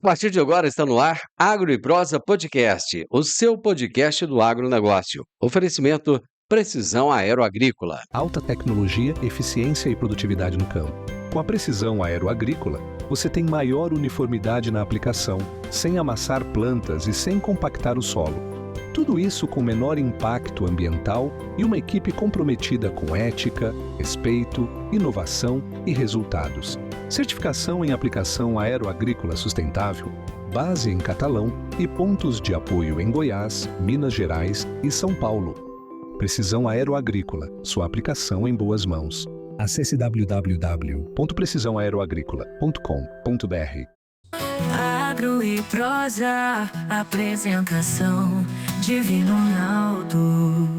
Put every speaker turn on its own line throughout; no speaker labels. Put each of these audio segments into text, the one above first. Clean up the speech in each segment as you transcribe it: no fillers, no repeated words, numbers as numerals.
A partir de agora está no ar Agro e Prosa Podcast, o seu podcast do agronegócio. Oferecimento Precisão Aeroagrícola.
Alta tecnologia, eficiência e produtividade no campo. Com a precisão aeroagrícola, você tem maior uniformidade na aplicação, sem amassar plantas e sem compactar o solo. Tudo isso com menor impacto ambiental e uma equipe comprometida com ética, respeito, inovação e resultados. Certificação em aplicação aeroagrícola sustentável, base em Catalão e pontos de apoio em Goiás, Minas Gerais e São Paulo. Precisão Aeroagrícola, sua aplicação em boas mãos. Acesse www.precisãoaeroagrícola.com.br.
Agro e Prosa, apresentação Divino Ronaldo.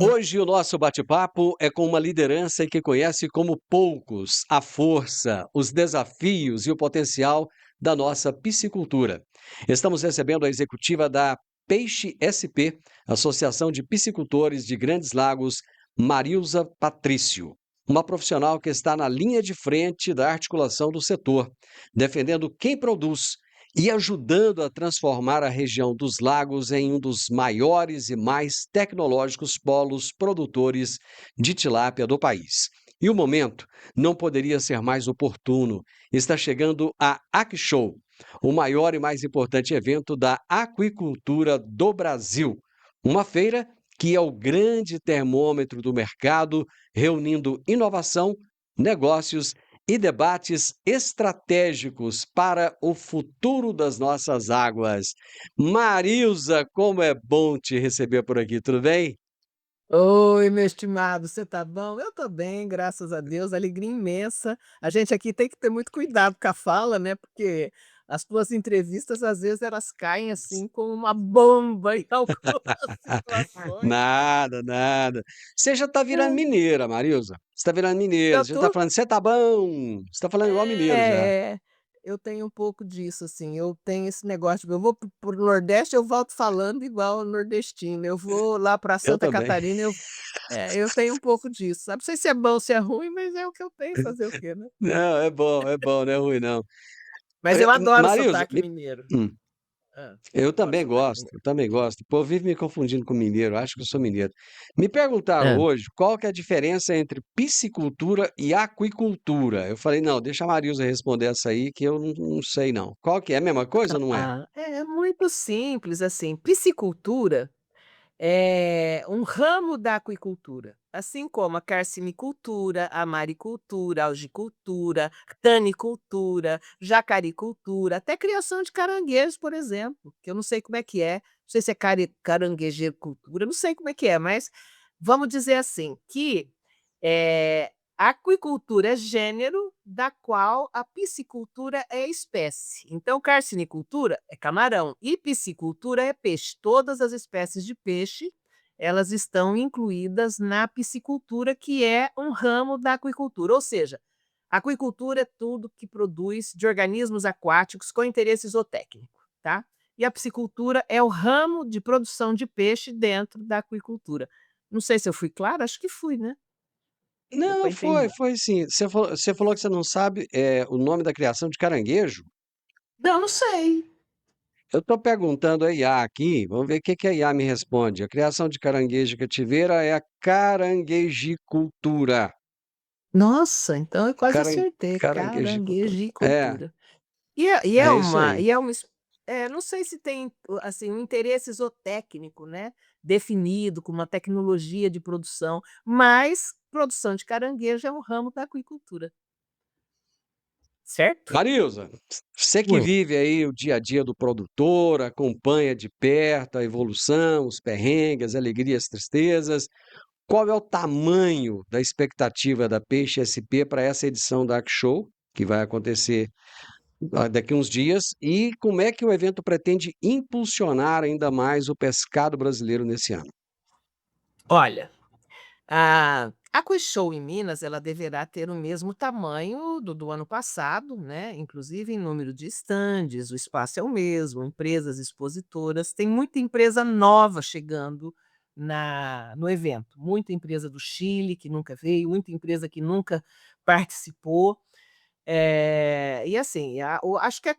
Hoje o nosso bate-papo é com uma liderança que conhece como poucos a força, os desafios e o potencial da nossa piscicultura. Estamos recebendo a executiva da Peixe SP, Associação de Piscicultores de Grandes Lagos, Marilza Patrício. Uma profissional que está na linha de frente da articulação do setor, defendendo quem produz e ajudando a transformar a região dos lagos em um dos maiores e mais tecnológicos polos produtores de tilápia do país. E o momento não poderia ser mais oportuno. Está chegando a AquShow, o maior e mais importante evento da aquicultura do Brasil. Uma feira que é o grande termômetro do mercado, reunindo inovação, negócios e debates estratégicos para o futuro das nossas águas. Marilza, como é bom te receber por aqui, tudo bem?
Oi, meu estimado, você tá bom? Eu tô bem, graças a Deus, alegria imensa. A gente aqui tem que ter muito cuidado com a fala, né? Porque as tuas entrevistas, às vezes, elas caem assim como uma bomba em algumas situações.
Nada, nada. Você já está virando
É,
mineira, Marilza. Você está virando mineira,
Eu
você já está
tô,
falando, você tá bom. Você está falando igual mineiro já.
é, eu tenho um pouco disso, assim, eu tenho esse negócio, eu vou pro Nordeste, eu volto falando igual nordestino, eu vou lá para
Eu
Santa
também.
Catarina, eu tenho um pouco disso, sabe? Não sei se é bom, se é ruim, mas é o que eu tenho, fazer o quê, né?
Não, é bom, não é ruim, não.
Mas eu adoro o
Marilza,
sotaque mineiro.
hum, eu
Adoro o
também
sotaque
gosto,
mineiro.
eu também gosto. O povo vive me confundindo com mineiro, acho que eu sou mineiro. Me perguntaram
Hã.
hoje qual que é a diferença entre piscicultura e aquicultura. Eu falei, não, deixa a Marilza responder essa aí, que eu não sei não. Qual que é? A mesma coisa ou não é?
É muito simples, assim, piscicultura é um ramo da aquicultura, assim como a carcinicultura, a maricultura, a algicultura, canicultura, jacaricultura, até criação de caranguejos, por exemplo, que eu não sei como é, não sei se é caranguejecultura, não sei como é, mas vamos dizer assim, que a aquicultura é gênero, da qual a piscicultura é espécie. Então, carcinicultura é camarão e piscicultura é peixe. Todas as espécies de peixe, elas estão incluídas na piscicultura, que é um ramo da aquicultura. Ou seja, a aquicultura é tudo que produz de organismos aquáticos com interesse zootécnico, tá? E a piscicultura é o ramo de produção de peixe dentro da aquicultura. Não sei se eu fui clara, acho que fui, né? Deu
Não,
para entender.
foi sim. Você falou que você não sabe o nome da criação de caranguejo.
Não, não sei.
Eu estou perguntando a IA aqui, vamos ver o que que a IA me responde. A criação de caranguejo cativeira é a caranguejicultura.
Nossa, então eu quase
Caran,
acertei,
caranguejicultura. É,
caranguejicultura. E é
é isso
uma
aí.
e é uma es não sei se tem, assim, um interesse zootécnico, né, definido com uma tecnologia de produção, mas produção de caranguejo é um ramo da aquicultura, certo?
Marilza, você que
Oi.
vive aí o dia a dia do produtor, acompanha de perto a evolução, os perrengues, alegrias, tristezas, qual é o tamanho da expectativa da Peixe SP para essa edição da AquShow, que vai acontecer daqui uns dias, e como é que o evento pretende impulsionar ainda mais o pescado brasileiro nesse ano?
Olha, a AquaShow em Minas, ela deverá ter o mesmo tamanho do ano passado, né, inclusive em número de estandes, o espaço é o mesmo, empresas expositoras, tem muita empresa nova chegando no evento, muita empresa do Chile que nunca veio, muita empresa que nunca participou, e assim, acho que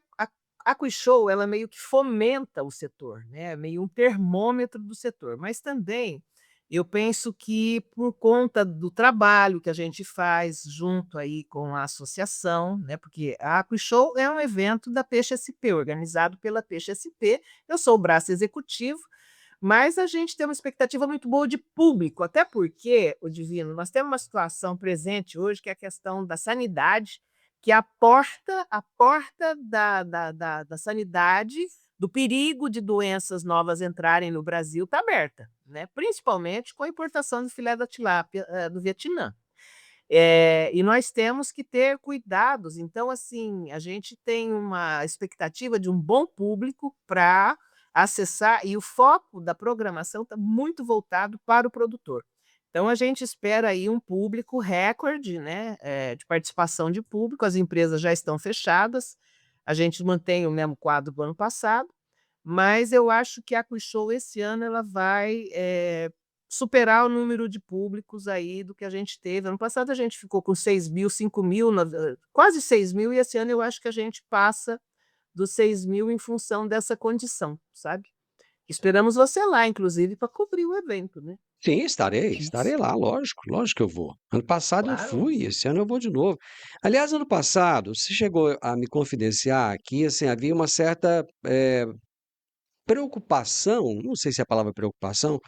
a Quishow, ela meio que fomenta o setor, né, meio um termômetro do setor, mas também eu penso que por conta do trabalho que a gente faz junto aí com a associação, né, porque a Quishow é um evento da Peixe SP, organizado pela Peixe SP, eu sou o braço executivo, mas a gente tem uma expectativa muito boa de público, até porque, o Divino, nós temos uma situação presente hoje que é a questão da sanidade, que a porta da sanidade, do perigo de doenças novas entrarem no Brasil está aberta, né, principalmente com a importação do filé da tilápia, do Vietnã. E nós temos que ter cuidados. Então, assim, a gente tem uma expectativa de um bom público para acessar, e o foco da programação está muito voltado para o produtor. Então, a gente espera aí um público recorde, né, de participação de público. As empresas já estão fechadas, a gente mantém o mesmo quadro do ano passado, mas eu acho que a Quishow esse ano ela vai, superar o número de públicos aí do que a gente teve. Ano passado a gente ficou com 6.000, 5.000, quase 6.000, e esse ano eu acho que a gente passa dos 6.000 em função dessa condição, sabe. Esperamos você lá, inclusive, para cobrir o evento, né.
Sim, estarei,
Isso.
estarei lá, lógico, lógico que eu vou. Ano passado eu
Claro.
fui, esse ano eu vou de novo. Aliás, ano passado, você chegou a me confidenciar que, assim, havia uma certa, preocupação, não sei se é a palavra preocupação,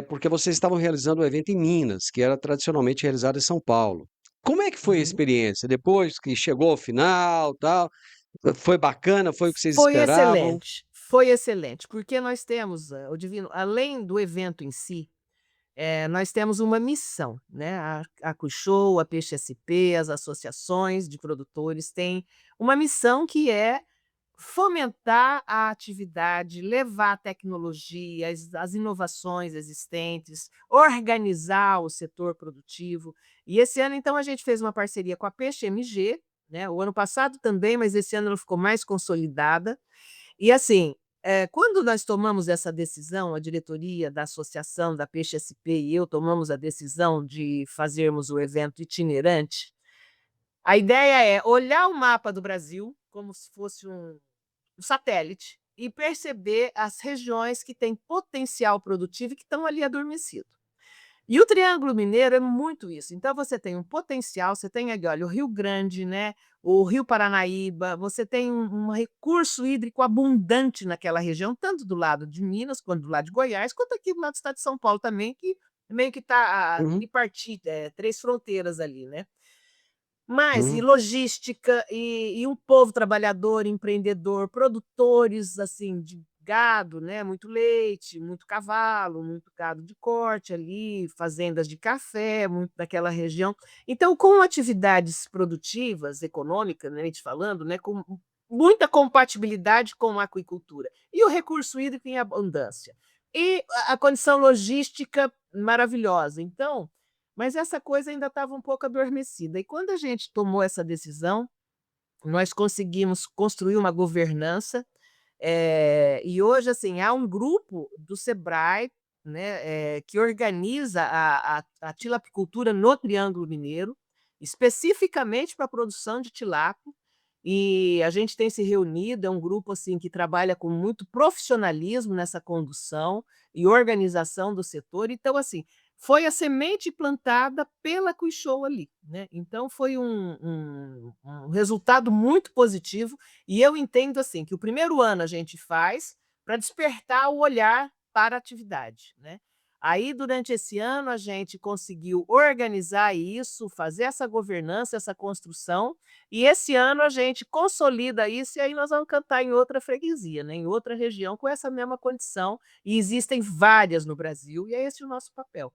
porque vocês estavam realizando o evento em Minas, que era tradicionalmente realizado em São Paulo. Como é que foi a
Uhum.
experiência? Depois que chegou ao final, tal, foi bacana, foi o que vocês esperavam?
Foi excelente, porque nós temos, o Divino, além do evento em si, nós temos uma missão, né, a Cuixou, a Peixe SP, as associações de produtores têm uma missão que é fomentar a atividade, levar a tecnologia, as inovações existentes, organizar o setor produtivo. E esse ano, então, a gente fez uma parceria com a Peixe MG, né, o ano passado também, mas esse ano ela ficou mais consolidada. E assim, quando nós tomamos essa decisão, a diretoria da associação da Peixe SP e eu tomamos a decisão de fazermos o evento itinerante, a ideia é olhar o mapa do Brasil como se fosse um satélite e perceber as regiões que têm potencial produtivo e que estão ali adormecido. E o Triângulo Mineiro é muito isso. Então você tem um potencial, você tem ali, olha, o Rio Grande, né, o Rio Paranaíba, você tem um recurso hídrico abundante naquela região, tanto do lado de Minas, quanto do lado de Goiás, quanto aqui do lado do estado de São Paulo também, que meio que está
Uhum,
tripartite, 3 fronteiras ali, né. Mas e
uhum.
logística, e um povo trabalhador, empreendedor, produtores, assim, de gado, né, muito leite, muito cavalo, muito gado de corte ali, fazendas de café, muito daquela região. Então, com atividades produtivas, economicamente falando, né, com muita compatibilidade com a aquicultura, e o recurso hídrico em abundância, e a condição logística maravilhosa. Então, mas essa coisa ainda estava um pouco adormecida. E quando a gente tomou essa decisão, nós conseguimos construir uma governança, e hoje, assim, há um grupo do Sebrae, né, que organiza a tilapicultura no Triângulo Mineiro, especificamente para a produção de tilápia, e a gente tem se reunido, é um grupo, assim, que trabalha com muito profissionalismo nessa condução e organização do setor. Então, assim, foi a semente plantada pela Quishow ali, né. Então foi um resultado muito positivo, e eu entendo, assim, que o primeiro ano a gente faz para despertar o olhar para a atividade, né. Aí, durante esse ano, a gente conseguiu organizar isso, fazer essa governança, essa construção, e esse ano a gente consolida isso, e aí nós vamos cantar em outra freguesia, né, em outra região com essa mesma condição, e existem várias no Brasil, e é esse o nosso papel,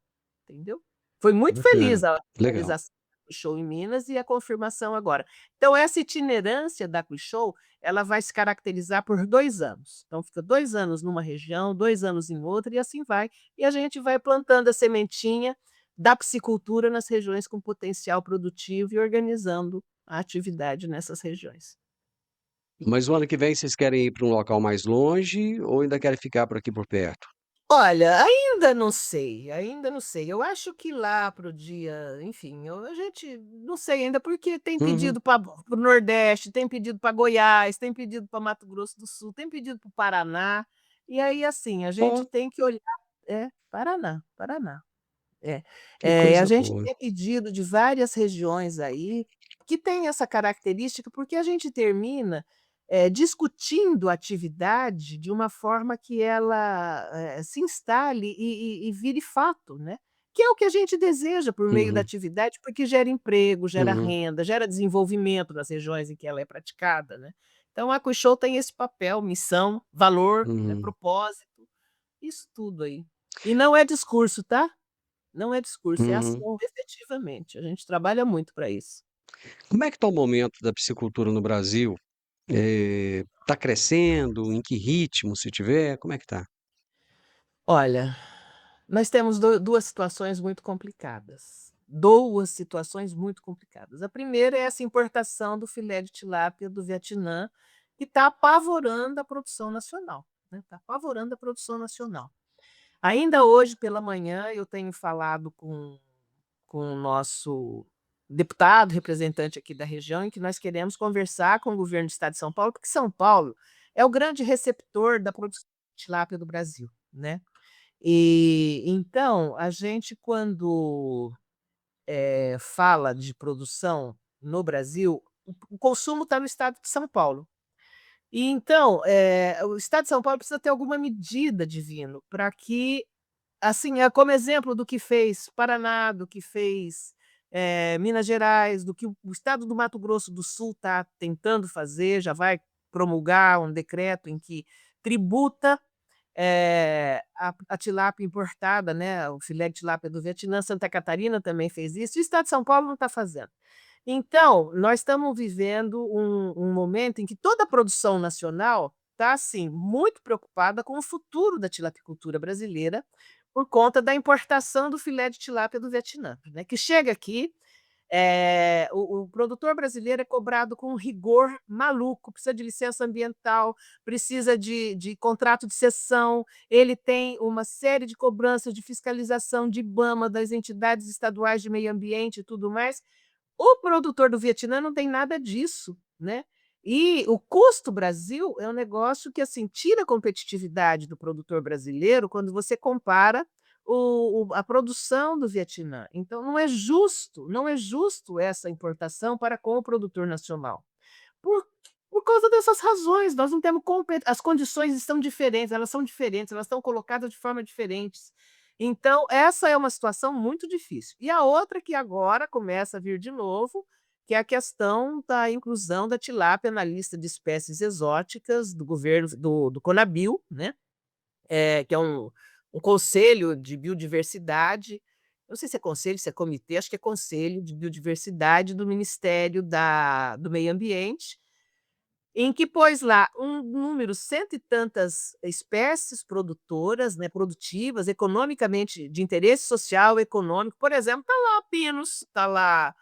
entendeu? Foi muito
Bacana,
feliz a
legal.
realização do show em Minas e a confirmação agora. Então essa itinerância da Quishow, ela vai se caracterizar por 2 anos. Então fica 2 anos numa região, 2 anos em outra, e assim vai. E a gente vai plantando a sementinha da piscicultura nas regiões com potencial produtivo e organizando a atividade nessas regiões.
Mas o ano que vem vocês querem ir para um local mais longe ou ainda querem ficar por aqui por perto?
Olha, ainda não sei, ainda não sei. Eu acho que lá para o dia, enfim, a gente não sei ainda, porque tem
Uhum.
pedido para o Nordeste, tem pedido para Goiás, tem pedido para Mato Grosso do Sul, tem pedido para o Paraná, e aí, assim, a gente
Ó,
tem que olhar. Paraná, Paraná. É.
que
A
coisa
gente
boa.
tem pedido de várias regiões aí, que tem essa característica, porque a gente termina, discutindo a atividade de uma forma que ela, se instale e vire fato, né. Que é o que a gente deseja por meio da
Uhum,
atividade, porque gera emprego, gera
uhum,
renda, gera desenvolvimento nas regiões em que ela é praticada, né. Então a Cuixou tem esse papel, missão, valor, né,
uhum,
propósito, isso tudo aí. E não é discurso, tá? Não é discurso, é
uhum.
ação efetivamente, a gente trabalha muito para isso.
Como é que está o momento da piscicultura no Brasil? Está crescendo? Em que ritmo, se tiver? Como é que tá?
Olha, nós temos 2 situações muito complicadas, 2 situações muito complicadas. A primeira é essa importação do filé de tilápia do Vietnã, que está apavorando a produção nacional, né, está apavorando a produção nacional. Ainda hoje pela manhã eu tenho falado com o nosso deputado, representante aqui da região, em que nós queremos conversar com o governo do estado de São Paulo, porque São Paulo é o grande receptor da produção de tilápia do Brasil, né. E, então, a gente quando, fala de produção no Brasil, o consumo está no estado de São Paulo. E então, o estado de São Paulo precisa ter alguma medida divino para que, assim, é como exemplo do que fez Paraná, do que fez, Minas Gerais, do que o estado do Mato Grosso do Sul está tentando fazer, já vai promulgar um decreto em que tributa, a tilápia importada, né, o filé de tilápia do Vietnã. Santa Catarina também fez isso, e o estado de São Paulo não está fazendo. Então, nós estamos vivendo um momento em que toda a produção nacional está, assim, muito preocupada com o futuro da tilapicultura brasileira, por conta da importação do filé de tilápia do Vietnã, né, que chega aqui, o produtor brasileiro é cobrado com um rigor maluco, precisa de licença ambiental, precisa de contrato de cessão, ele tem uma série de cobranças de fiscalização de IBAMA, das entidades estaduais de meio ambiente e tudo mais. O produtor do Vietnã não tem nada disso, né. E o custo Brasil é um negócio que, assim, tira a competitividade do produtor brasileiro quando você compara a produção do Vietnã. Então não é justo, não é justo essa importação para com o produtor nacional. Por por causa dessas razões, nós não temos as condições estão diferentes, elas são diferentes, elas estão colocadas de forma diferentes. Então, essa é uma situação muito difícil. E a outra que agora começa a vir de novo, que é a questão da inclusão da tilápia na lista de espécies exóticas do governo do Conabio, né, que é um conselho de biodiversidade, não sei se é conselho, se é comitê, acho que é conselho de biodiversidade do Ministério do Meio Ambiente, em que pôs lá um número, cento e tantas espécies produtoras, né, produtivas, economicamente de interesse social, econômico. Por exemplo, está lá pinos, está lá,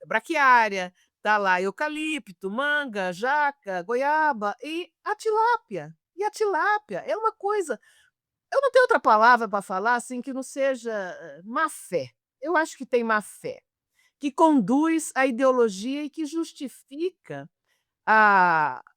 braquiária, está lá eucalipto, manga, jaca, goiaba e a tilápia. E a tilápia é uma coisa, eu não tenho outra palavra para falar, assim, que não seja, má fé. Eu acho que tem má fé, que conduz à ideologia e que justifica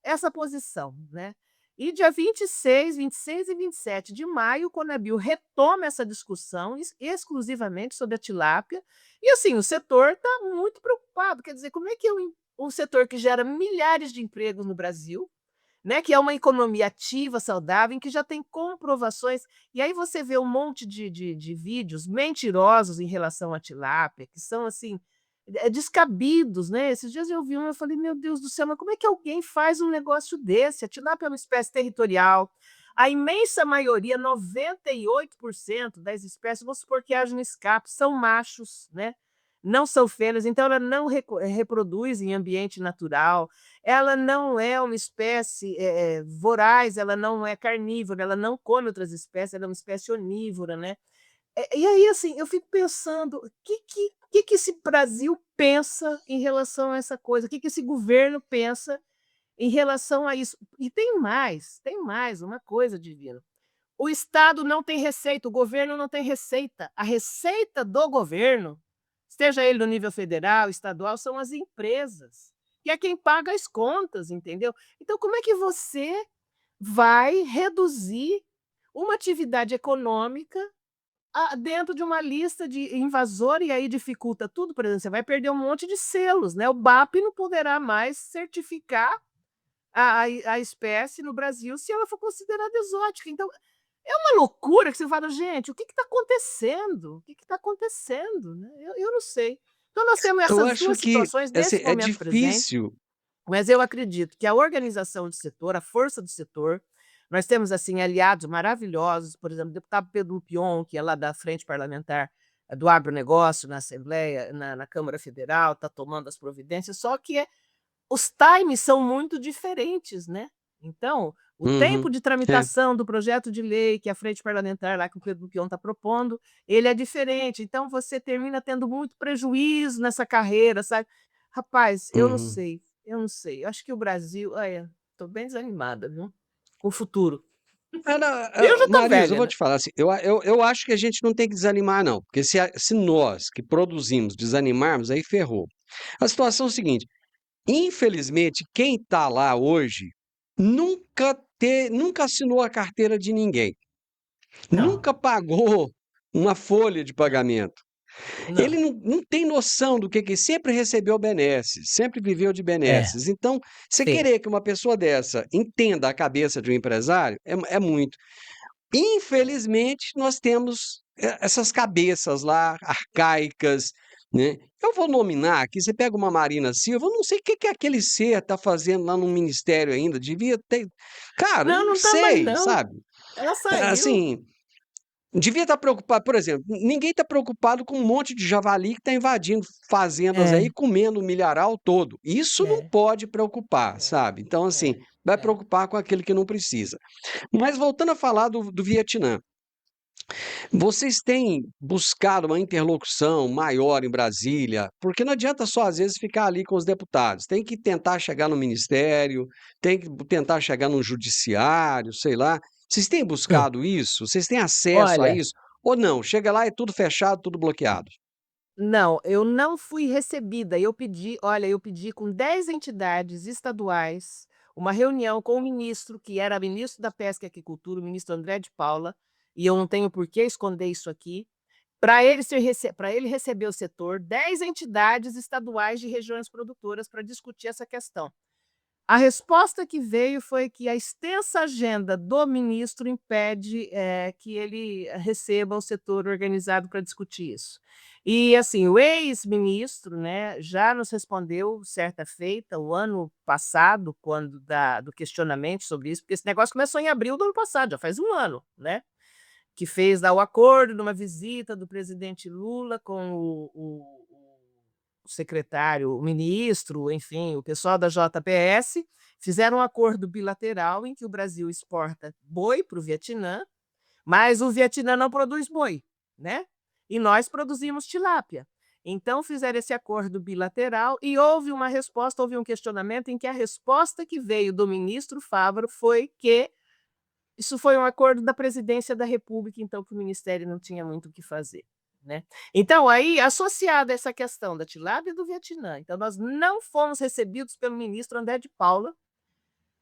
essa posição, né. E dia 26, 26 e 27 de maio, o Conabio retoma essa discussão exclusivamente sobre a tilápia, e assim, o setor está muito preocupado, quer dizer, como é que um setor que gera milhares de empregos no Brasil, né, que é uma economia ativa, saudável, em que já tem comprovações, e aí você vê um monte de vídeos mentirosos em relação à tilápia, que são, assim, descabidos, né. Esses dias eu vi um, eu falei: "Meu Deus do céu, mas como é que alguém faz um negócio desse?" A tilápia é uma espécie territorial, a imensa maioria, 98% das espécies, vamos supor que haja um escape, são machos, né, não são fêmeas, então ela não reproduz em ambiente natural, ela não é uma espécie, voraz, ela não é carnívora, ela não come outras espécies, ela é uma espécie onívora, né. E aí, assim, eu fico pensando, o que esse Brasil pensa em relação a essa coisa? O que esse governo pensa em relação a isso? E tem mais uma coisa, Divino. O Estado não tem receita, o governo não tem receita. A receita do governo, seja ele no nível federal, estadual, são as empresas, que é quem paga as contas, entendeu? Então, como é que você vai reduzir uma atividade econômica dentro de uma lista de invasor e aí dificulta tudo? Por exemplo, você vai perder um monte de selos, né? O BAP não poderá mais certificar a espécie no Brasil se ela for considerada exótica. Então, é uma loucura que você fala: "Gente, o que está acontecendo? O que está acontecendo?", né? Eu não sei. Então nós temos
Eu
essas
acho
2
que,
situações
assim,
nesse
é
momento presente,
difícil.
mas eu acredito que a organização do setor, a força do setor, nós temos, assim, aliados maravilhosos, por exemplo, o deputado Pedro Lupion, que é lá da frente parlamentar do agronegócio na Assembleia, na Câmara Federal, está tomando as providências, só que os times são muito diferentes, né. Então, o tempo
Uhum.
de
É.
tramitação do projeto de lei que a frente parlamentar lá que o Pedro Lupion está propondo, ele é diferente, então você termina tendo muito prejuízo nessa carreira, sabe. Rapaz, eu não
Uhum.
sei, eu não sei, eu acho que o Brasil, olha, estou bem desanimada, viu, com o futuro. Eu já estou
Marisa, eu
velha,
vou
né.
te falar assim, eu acho que a gente não tem que desanimar não, porque se nós que produzimos desanimarmos, aí ferrou. A situação é o seguinte: infelizmente, quem está lá hoje nunca assinou a carteira de ninguém,
Não,
nunca pagou uma folha de
não,
pagamento. Ele
não.
não tem noção do que sempre recebeu benesses, sempre viveu de
É,
benesses. Então, você
sim.
querer que uma pessoa dessa entenda a cabeça de um empresário é muito. Infelizmente, nós temos essas cabeças lá arcaicas, né. Eu vou nominar aqui, você pega uma Marina Silva, eu não sei o que que aquele ser está fazendo lá no ministério ainda, devia ter, cara,
Não,
não
não está mais
sei,
não.
sabe.
Ela saiu.
Assim, devia estar preocupado, por exemplo, ninguém está preocupado com um monte de javali que está invadindo fazendas aí,
É,
comendo o milharal todo. Isso não
é,
pode preocupar, sabe. Então, assim,
é,
vai
é.
preocupar com aquele que não precisa. Mas voltando a falar do Vietnã, vocês têm buscado uma interlocução maior em Brasília? Porque não adianta só, às vezes, ficar ali com os deputados, tem que tentar chegar no ministério, tem que tentar chegar no judiciário, sei lá. Vocês têm
Hã.
buscado isso? Vocês têm acesso a
Olha,
isso? Ou não, chega lá, é tudo fechado, tudo bloqueado?
não, eu não fui recebida. Eu pedi com 10 entidades estaduais, uma reunião com o ministro, que era ministro da Pesca e Aquicultura, o ministro André de Paula, e eu não tenho por que esconder isso aqui, para ele receber o setor, 10 entidades estaduais de regiões produtoras para discutir essa questão. A resposta que veio foi que a extensa agenda do ministro impede, que ele receba o setor organizado para discutir isso. E, assim, o ex-ministro, né, já nos respondeu certa feita, o ano passado, quando do questionamento sobre isso, porque esse negócio começou em abril do ano passado, já faz um ano, né, que fez lá o acordo numa visita do presidente Lula com o secretário, o ministro, enfim, o pessoal da JBS, fizeram um acordo bilateral em que o Brasil exporta boi para o Vietnã, mas o Vietnã não produz boi, né? E nós produzimos tilápia. Então fizeram esse acordo bilateral e houve uma resposta, houve um questionamento em que a resposta que veio do ministro Fávaro foi que isso foi um acordo da presidência da república, então que o ministério não tinha muito o que fazer, né. Então aí, associada a essa questão da tilápia do Vietnã, então nós não fomos recebidos pelo ministro André de Paula,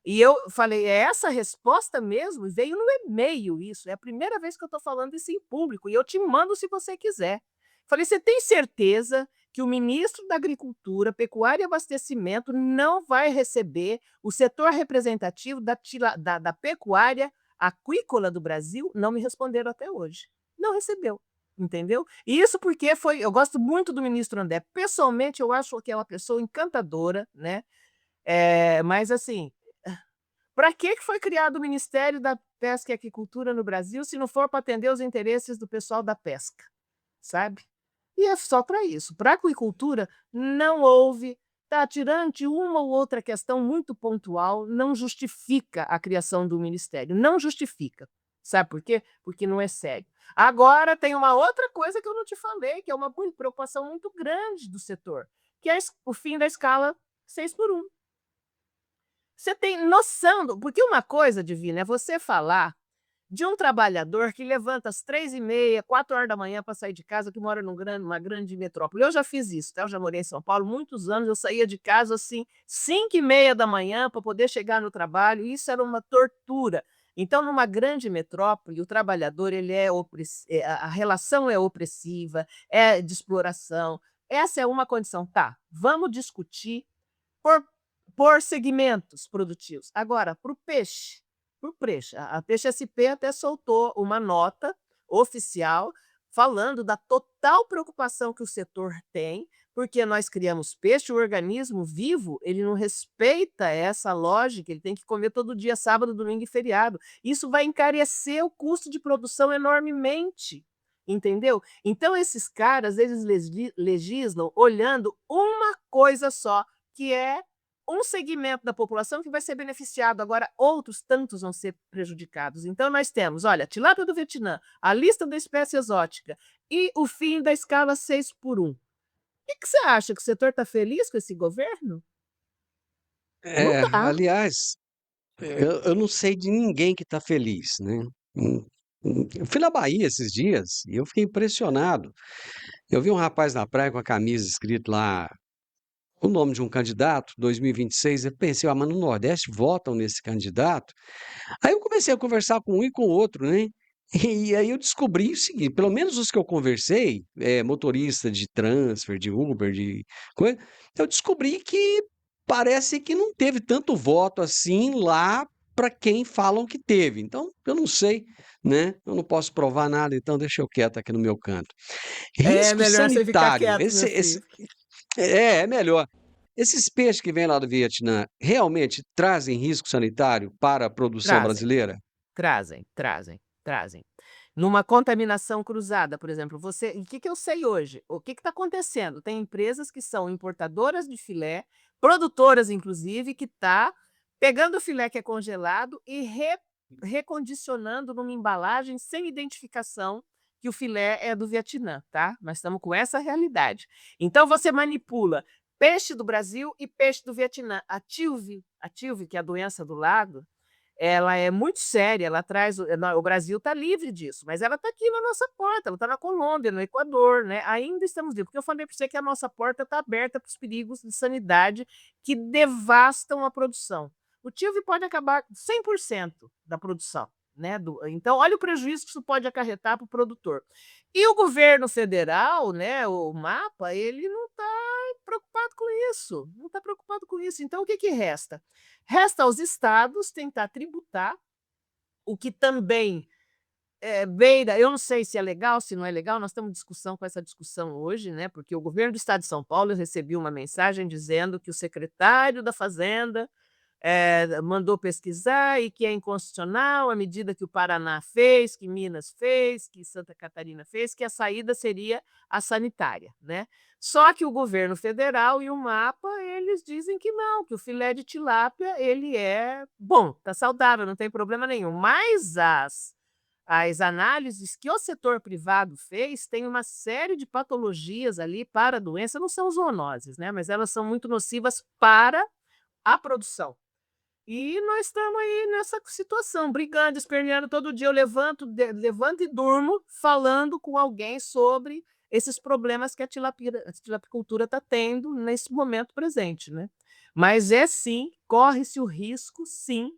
e eu falei: "É essa a resposta mesmo?" Veio no e-mail isso, é a primeira vez que eu estou falando isso em público e eu te mando se você quiser. Falei: "Você tem certeza que o ministro da Agricultura, Pecuária e Abastecimento não vai receber o setor representativo da pecuária acuícola do Brasil?" Não me responderam até hoje. Não recebeu, entendeu? E isso porque eu gosto muito do ministro André, pessoalmente eu acho que é uma pessoa encantadora, né, mas assim, para que foi criado o Ministério da Pesca e Aquicultura no Brasil, se não for para atender os interesses do pessoal da pesca, sabe? E é só para isso. Para a aquicultura não houve, tá, tirando uma ou outra questão muito pontual, não justifica a criação do ministério, não justifica. Sabe por quê? Porque não é sério. Agora tem uma outra coisa que eu não te falei, que é uma preocupação muito grande do setor, que é o fim da escala 6x1. Você tem noção porque uma coisa, Divina, é você falar de um trabalhador que levanta às 3h30, 4 horas da manhã para sair de casa, que mora numa grande metrópole. Eu já fiz isso, tá? Eu já morei em São Paulo muitos anos, eu saía de casa assim, 5h30 da manhã para poder chegar no trabalho, e isso era uma tortura. Então, numa grande metrópole, o trabalhador ele a relação é opressiva, é de exploração. Essa é uma condição. Tá, vamos discutir por, por segmentos produtivos. Agora, para o peixe, a Peixe SP até soltou uma nota oficial falando da total preocupação que o setor tem, porque nós criamos peixe, o organismo vivo, ele não respeita essa lógica, ele tem que comer todo dia, sábado, domingo e feriado. Isso vai encarecer o custo de produção enormemente, entendeu? Então esses caras, eles legislam olhando uma coisa só, que é um segmento da população que vai ser beneficiado, agora outros tantos vão ser prejudicados. Então nós temos, olha, tilápia do Vietnã, a lista da espécie exótica e o fim da escala 6x1. O que você acha, que o setor está feliz com esse governo? Não está.
Aliás, eu não sei de ninguém que está feliz, né? Eu fui na Bahia esses dias e eu fiquei impressionado. Eu vi um rapaz na praia com a camisa escrito lá o nome de um candidato, 2026. Eu pensei, mas no Nordeste votam nesse candidato. Aí eu comecei a conversar com um e com o outro, né? E aí eu descobri o seguinte, pelo menos os que eu conversei, motorista de transfer, de Uber, de coisa, eu descobri que parece que não teve tanto voto assim lá para quem falam que teve. Então, eu não sei, né? Eu não posso provar nada, então deixa eu quieto aqui no meu canto.
É
Risco
melhor você ficar
sanitário,
quieto, meu filho.
é melhor. Esses peixes que vêm lá do Vietnã realmente trazem risco sanitário para a produção
Trazem,
brasileira?
trazem. Numa contaminação cruzada, por exemplo, o que eu sei hoje? O que está acontecendo? Tem empresas que são importadoras de filé, produtoras inclusive, que está pegando o filé que é congelado e recondicionando numa embalagem sem identificação que o filé é do Vietnã, tá? Nós estamos com essa realidade. Então você manipula peixe do Brasil e peixe do Vietnã. A TILV, que é a doença do lago, ela é muito séria, ela traz o Brasil está livre disso, mas ela está aqui na nossa porta, ela está na Colômbia, no Equador, né? Ainda estamos livres, porque eu falei para você que a nossa porta está aberta para os perigos de sanidade que devastam a produção. O TILV pode acabar 100% da produção, né? Então, olha o prejuízo que isso pode acarretar para o produtor. E o governo federal, né, o MAPA, ele não está preocupado com isso, não está preocupado com isso. Então, o que resta? Resta aos estados tentar tributar, o que também beira, eu não sei se é legal, se não é legal, nós estamos em discussão com essa discussão hoje, né? Porque o governo do estado de São Paulo, eu recebi uma mensagem dizendo que o secretário da Fazenda mandou pesquisar e que é inconstitucional a medida que o Paraná fez, que Minas fez, que Santa Catarina fez, que a saída seria a sanitária, né? Só que o governo federal e o MAPA, eles dizem que não, que o filé de tilápia, ele é bom, tá saudável, não tem problema nenhum. Mas as análises que o setor privado fez têm uma série de patologias ali para a doença, não são zoonoses, né? Mas elas são muito nocivas para a produção. E nós estamos aí nessa situação, brigando, esperneando todo dia. Eu levanto e durmo falando com alguém sobre esses problemas que a tilapicultura está tendo nesse momento presente, né? Mas sim, corre-se o risco, sim,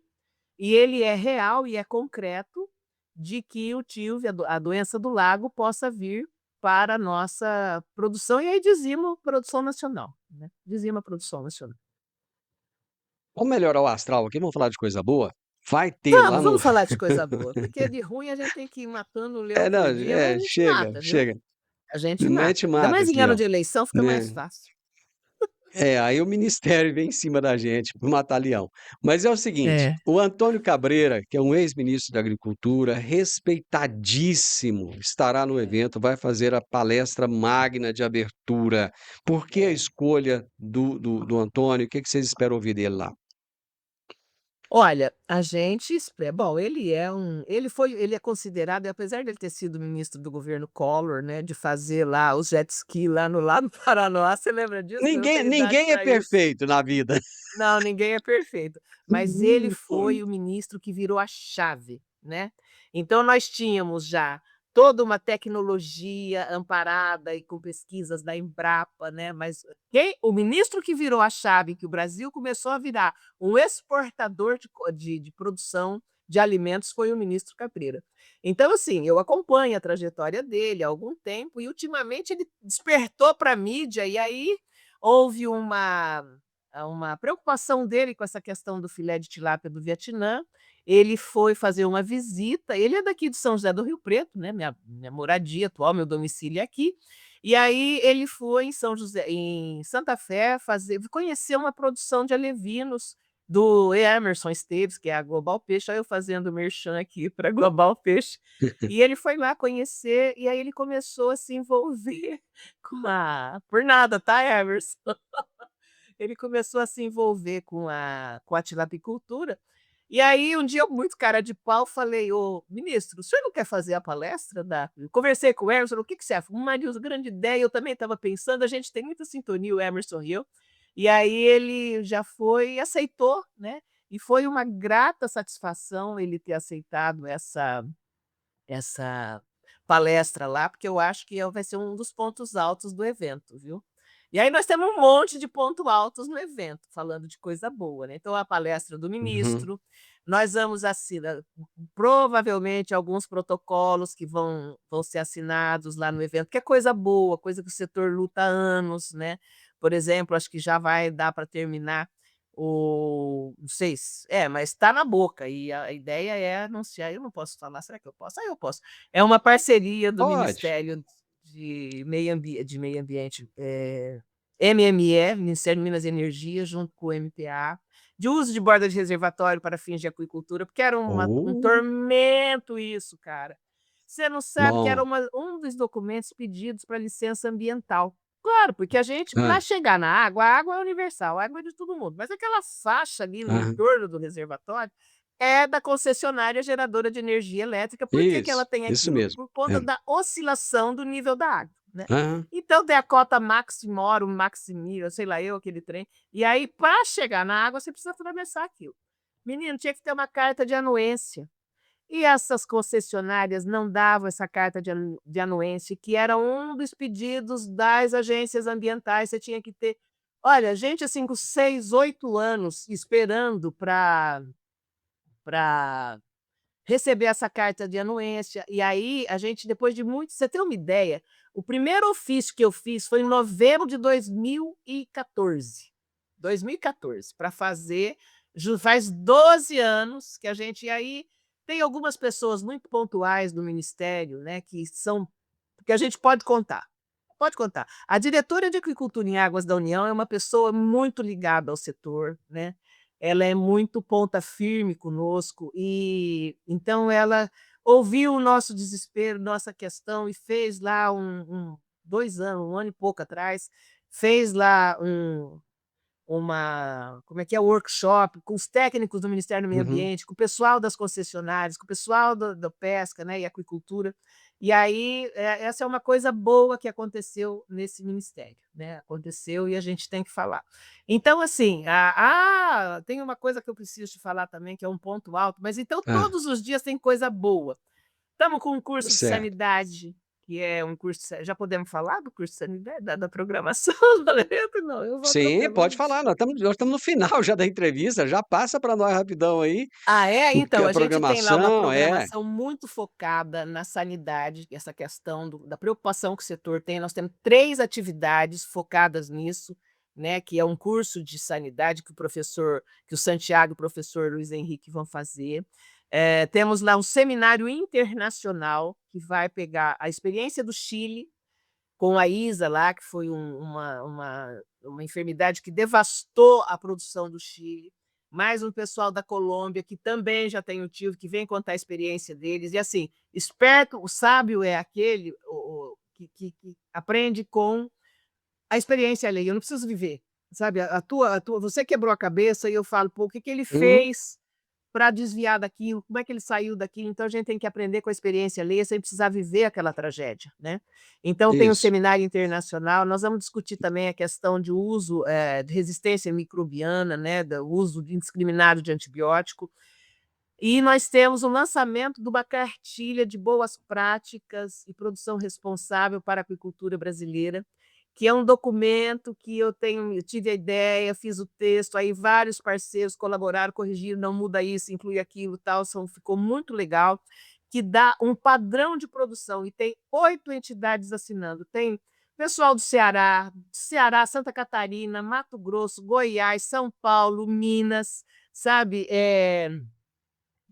e ele é real e é concreto, de que o TILV, a doença do lago, possa vir para a nossa produção, e aí dizima a produção nacional, né? Dizima a produção nacional.
Vamos melhorar o astral aqui, vamos falar de coisa boa? Vai ter lá
Vamos,
no
vamos falar de coisa boa, porque de ruim a gente tem que ir matando o leão
não,
por dia, mas a gente
chega,
mata, viu?
chega.
A gente
Mas a
mata.
gente
Ainda
mata
mais em
aqui,
ano
ó,
de eleição fica mais
né.
fácil.
Aí o ministério vem em cima da gente para matar leão. Mas é o seguinte,
É.
o Antônio Cabreira, que é um ex-ministro da Agricultura, respeitadíssimo, estará no evento, vai fazer a palestra magna de abertura. Por que a
É.
escolha do Antônio? O que vocês esperam ouvir dele lá?
Olha, a gente bom, ele é considerado, apesar de ele ter sido ministro do governo Collor, né, de fazer lá os jet ski lá no lado do Paranoá, você lembra disso? Eu não
Ninguém
tenho idade
ninguém é
para isso.
perfeito na vida.
Não, ninguém é perfeito, mas ele foi o ministro que virou a chave né. Então nós tínhamos já toda uma tecnologia amparada e com pesquisas da Embrapa, né, mas o ministro que virou a chave, que o Brasil começou a virar um exportador de produção de alimentos, foi o ministro Caprira. Então, assim, eu acompanho a trajetória dele há algum tempo e ultimamente ele despertou para a mídia e aí houve uma preocupação dele com essa questão do filé de tilápia do Vietnã. Ele foi fazer uma visita, ele é daqui de São José do Rio Preto, né, minha moradia atual, meu domicílio é aqui. E aí ele foi em Santa Fé conhecer uma produção de alevinos do Emerson Esteves, que é a Global Peixe, olha eu fazendo merchan aqui para Global Peixe. E ele foi lá conhecer, e aí ele começou a se envolver por nada, tá, Emerson? Ele começou a se envolver com a tilapicultura, e aí um dia eu, muito cara de pau, falei: "Ô ministro, o senhor não quer fazer a palestra da", conversei com o Emerson, "O que que você acha?" "Marilza, grande ideia, eu também estava pensando, a gente tem muita sintonia, o Emerson e eu". E aí ele já foi e aceitou, né, e foi uma grata satisfação ele ter aceitado essa palestra lá, porque eu acho que vai ser um dos pontos altos do evento, viu. E aí nós temos um monte de pontos altos no evento, falando de coisa boa, né. Então a palestra do
Uhum.
ministro, nós vamos assinar provavelmente alguns protocolos que vão ser assinados lá no evento, que é coisa boa, coisa que o setor luta há anos, né. Por exemplo, acho que já vai dar para terminar não sei mas está na boca e a ideia é anunciar, eu não posso falar, será que eu posso? Ah, eu posso. É uma parceria do
Pode.
Ministério de Meio Ambiente, MME, Ministério de Minas e Energia, junto com o MPA, de uso de borda de reservatório para fins de aquicultura, porque era um
Oh,
tormento isso, cara. Você não sabe que era
bom.
um dos documentos pedidos para licença ambiental. Claro, porque a gente,
Hã,
para chegar na água, a água é universal, a água é de todo mundo, mas aquela faixa ali no
aham.
entorno do reservatório é da concessionária geradora de energia elétrica. Por que que ela tem
Isso
aquilo?
mesmo.
Por conta
É.
da oscilação do nível da água, né.
Aham.
Então tem a cota maximorum, maximil, sei lá eu, aquele trem, e aí para chegar na água você precisa atravessar aquilo. Menino, tinha que ter uma carta de anuência. E essas concessionárias não davam essa carta de anuência, que era um dos pedidos das agências ambientais, você tinha que ter, olha, gente, assim, com 6, 8 anos esperando para receber essa carta de anuência, e aí a gente, depois de muito, você tem uma ideia, o primeiro ofício que eu fiz foi em novembro de 2014. 2014, para fazer, faz 12 anos que a gente, e aí tem algumas pessoas muito pontuais do ministério, né, que a gente pode contar. Pode contar. A diretora de Aquicultura em Águas da União é uma pessoa muito ligada ao setor, né. Ela é muito ponta firme conosco e, então ela ouviu o nosso desespero, nossa questão e fez lá 2 anos, 1 ano e pouco atrás, fez lá como é que é, workshop com os técnicos do Ministério do Meio
Uhum.
Ambiente, com o pessoal das concessionárias, com o pessoal da pesca, né, e aquicultura. E aí, essa é uma coisa boa que aconteceu nesse ministério, né, aconteceu e a gente tem que falar. Então, assim, tem uma coisa que eu preciso te falar também, que é um ponto alto, mas então
Hã.
todos os dias tem coisa boa. Estamos com um curso de
Certo.
sanidade, que é um curso de sa já podemos falar do curso de sanidade, da programação do evento? Não, eu vou
Sim, pode
atropelando.
falar, nós estamos no final já da entrevista, já passa para nós rapidão aí,
Ah, é?
porque
Então,
a
a gente tem lá uma
programação é.
programação muito focada na sanidade, essa questão da preocupação que o setor tem. Nós temos 3 atividades focadas nisso, né, que é um curso de sanidade que o Santiago e o professor Luiz Henrique vão fazer. Temos lá um seminário internacional que vai pegar a experiência do Chile com a ISA lá, que foi uma enfermidade que devastou a produção do Chile, mais um pessoal da Colômbia que também já tem o tio, que vem contar a experiência deles, e assim, esperto, o sábio é aquele que aprende com a experiência alheia, eu não preciso viver, sabe, a tua você quebrou a cabeça e eu falo: "Pô, o que que ele
Uhum.
fez para desviar daquilo, como é que ele saiu daquilo?". Então a gente tem que aprender com a experiência alheia sem precisar viver aquela tragédia, né. Então tem um
Isso.
seminário internacional, nós vamos discutir também a questão de uso, de resistência microbiana, né, do uso indiscriminado de antibiótico. E nós temos o lançamento de uma cartilha de boas práticas e produção responsável para a aquicultura brasileira, que é um documento que eu tive a ideia, fiz o texto, aí vários parceiros colaboraram, corrigiram, não muda isso, inclui aquilo, tal, ficou muito legal, que dá um padrão de produção, e tem 8 entidades assinando. Tem pessoal do Ceará, Santa Catarina, Mato Grosso, Goiás, São Paulo, Minas, sabe?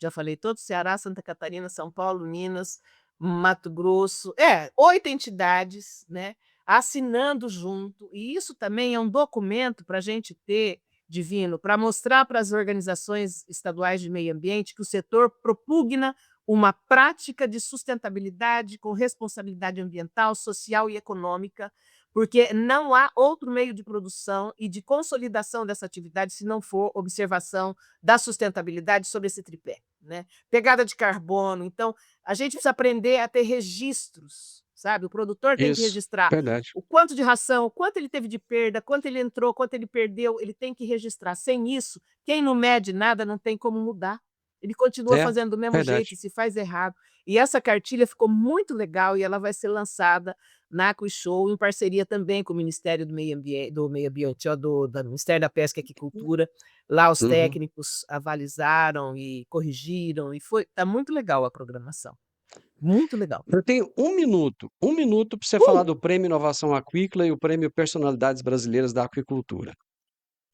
Já falei todo, Ceará, Santa Catarina, São Paulo, Minas, Mato Grosso, 8 entidades, né, assinando junto, e isso também é um documento para a gente ter, Divino, para mostrar para as organizações estaduais de meio ambiente que o setor propugna uma prática de sustentabilidade com responsabilidade ambiental, social e econômica, porque não há outro meio de produção e de consolidação dessa atividade se não for observação da sustentabilidade sobre esse tripé, né? Pegada de carbono. Então, a gente precisa aprender a ter registros, sabe? O produtor tem que
Isso,
registrar
verdade.
o quanto de ração, o quanto ele teve de perda, quanto ele entrou, quanto ele perdeu, ele tem que registrar. Sem isso, quem não mede nada não tem como mudar. Ele continua
É,
fazendo do mesmo
verdade.
jeito e se faz errado. E essa cartilha ficou muito legal e ela vai ser lançada na AquiShow, em parceria também com o Ministério do Meio Ambiente, do Ministério da Pesca e Aquicultura. Lá os
Uhum.
técnicos avalizaram e corrigiram, e tá muito legal a programação. Muito legal.
Eu tenho um minuto para você falar do Prêmio Inovação Aquícola e o Prêmio Personalidades Brasileiras da Aquicultura.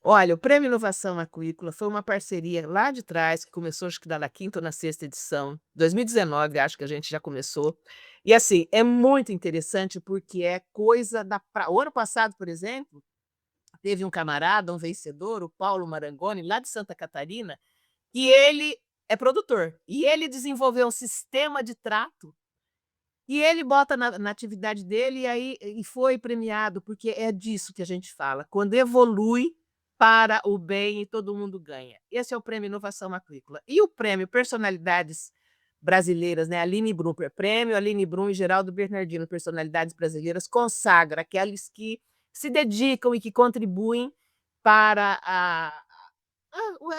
Olha, o Prêmio Inovação Aquícola foi uma parceria lá de trás, que começou acho que na 5ª ou na 6ª edição, 2019 acho que a gente já começou. E assim, é muito interessante porque é coisa o ano passado, por exemplo, teve um camarada, um vencedor, o Paulo Marangoni, lá de Santa Catarina, que ele é produtor, e ele desenvolveu um sistema de trato, e ele bota na atividade dele, e foi premiado, porque é disso que a gente fala, quando evolui para o bem e todo mundo ganha. Esse é o Prêmio Inovação Aquícola. E o Prêmio Personalidades Brasileiras, né? Prêmio Aline Brum e Geraldo Bernardino, Personalidades Brasileiras, consagra aqueles que se dedicam e que contribuem para a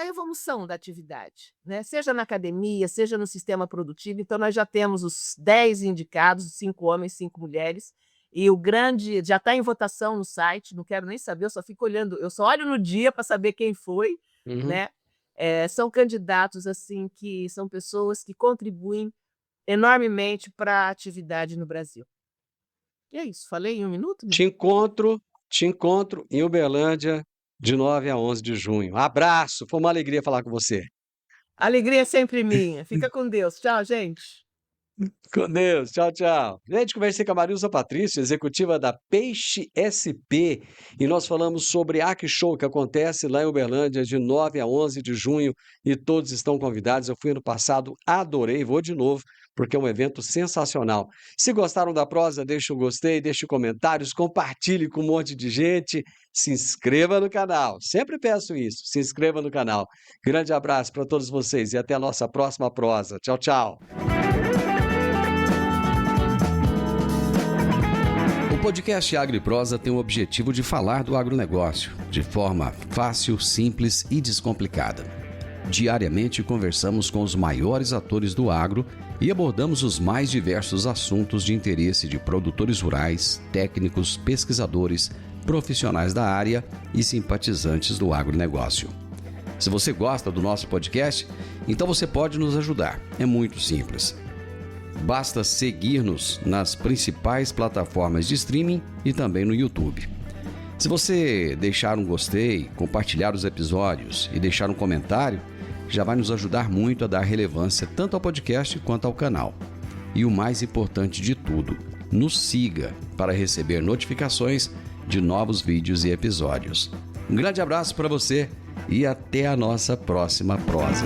evolução da atividade, né? Seja na academia, seja no sistema produtivo. Então, nós já temos os 10 indicados, 5 homens, 5 mulheres, e o grande já está em votação no site, não quero nem saber, eu só fico olhando, eu só olho no dia para saber quem foi, né? São candidatos assim que são pessoas que contribuem enormemente para a atividade no Brasil. E é isso, falei em 1 minuto?
Te encontro em Uberlândia de 9 a 11 de junho. Abraço, foi uma alegria falar com você.
Alegria é sempre minha. Fica com Deus. Tchau, gente.
Com Deus, tchau, tchau. Gente, conversei com a Marilza Patrício, executiva da Peixe SP, e nós falamos sobre a AquiShow, que acontece lá em Uberlândia de 9 a 11 de junho, e todos estão convidados. Eu fui ano passado, adorei, vou de novo, porque é um evento sensacional. Se gostaram da prosa, deixe um gostei, deixe comentários, compartilhe com um monte de gente, se inscreva no canal. Sempre peço isso, se inscreva no canal. Grande abraço para todos vocês e até a nossa próxima prosa. Tchau, tchau. O podcast Agro e Prosa tem o objetivo de falar do agronegócio de forma fácil, simples e descomplicada. Diariamente conversamos com os maiores atores do agro e abordamos os mais diversos assuntos de interesse de produtores rurais, técnicos, pesquisadores, profissionais da área e simpatizantes do agronegócio. Se você gosta do nosso podcast, então você pode nos ajudar. É muito simples. Basta seguir-nos nas principais plataformas de streaming e também no YouTube. Se você deixar um gostei, compartilhar os episódios e deixar um comentário, já vai nos ajudar muito a dar relevância tanto ao podcast quanto ao canal. E o mais importante de tudo, nos siga para receber notificações de novos vídeos e episódios. Um grande abraço para você e até a nossa próxima prosa.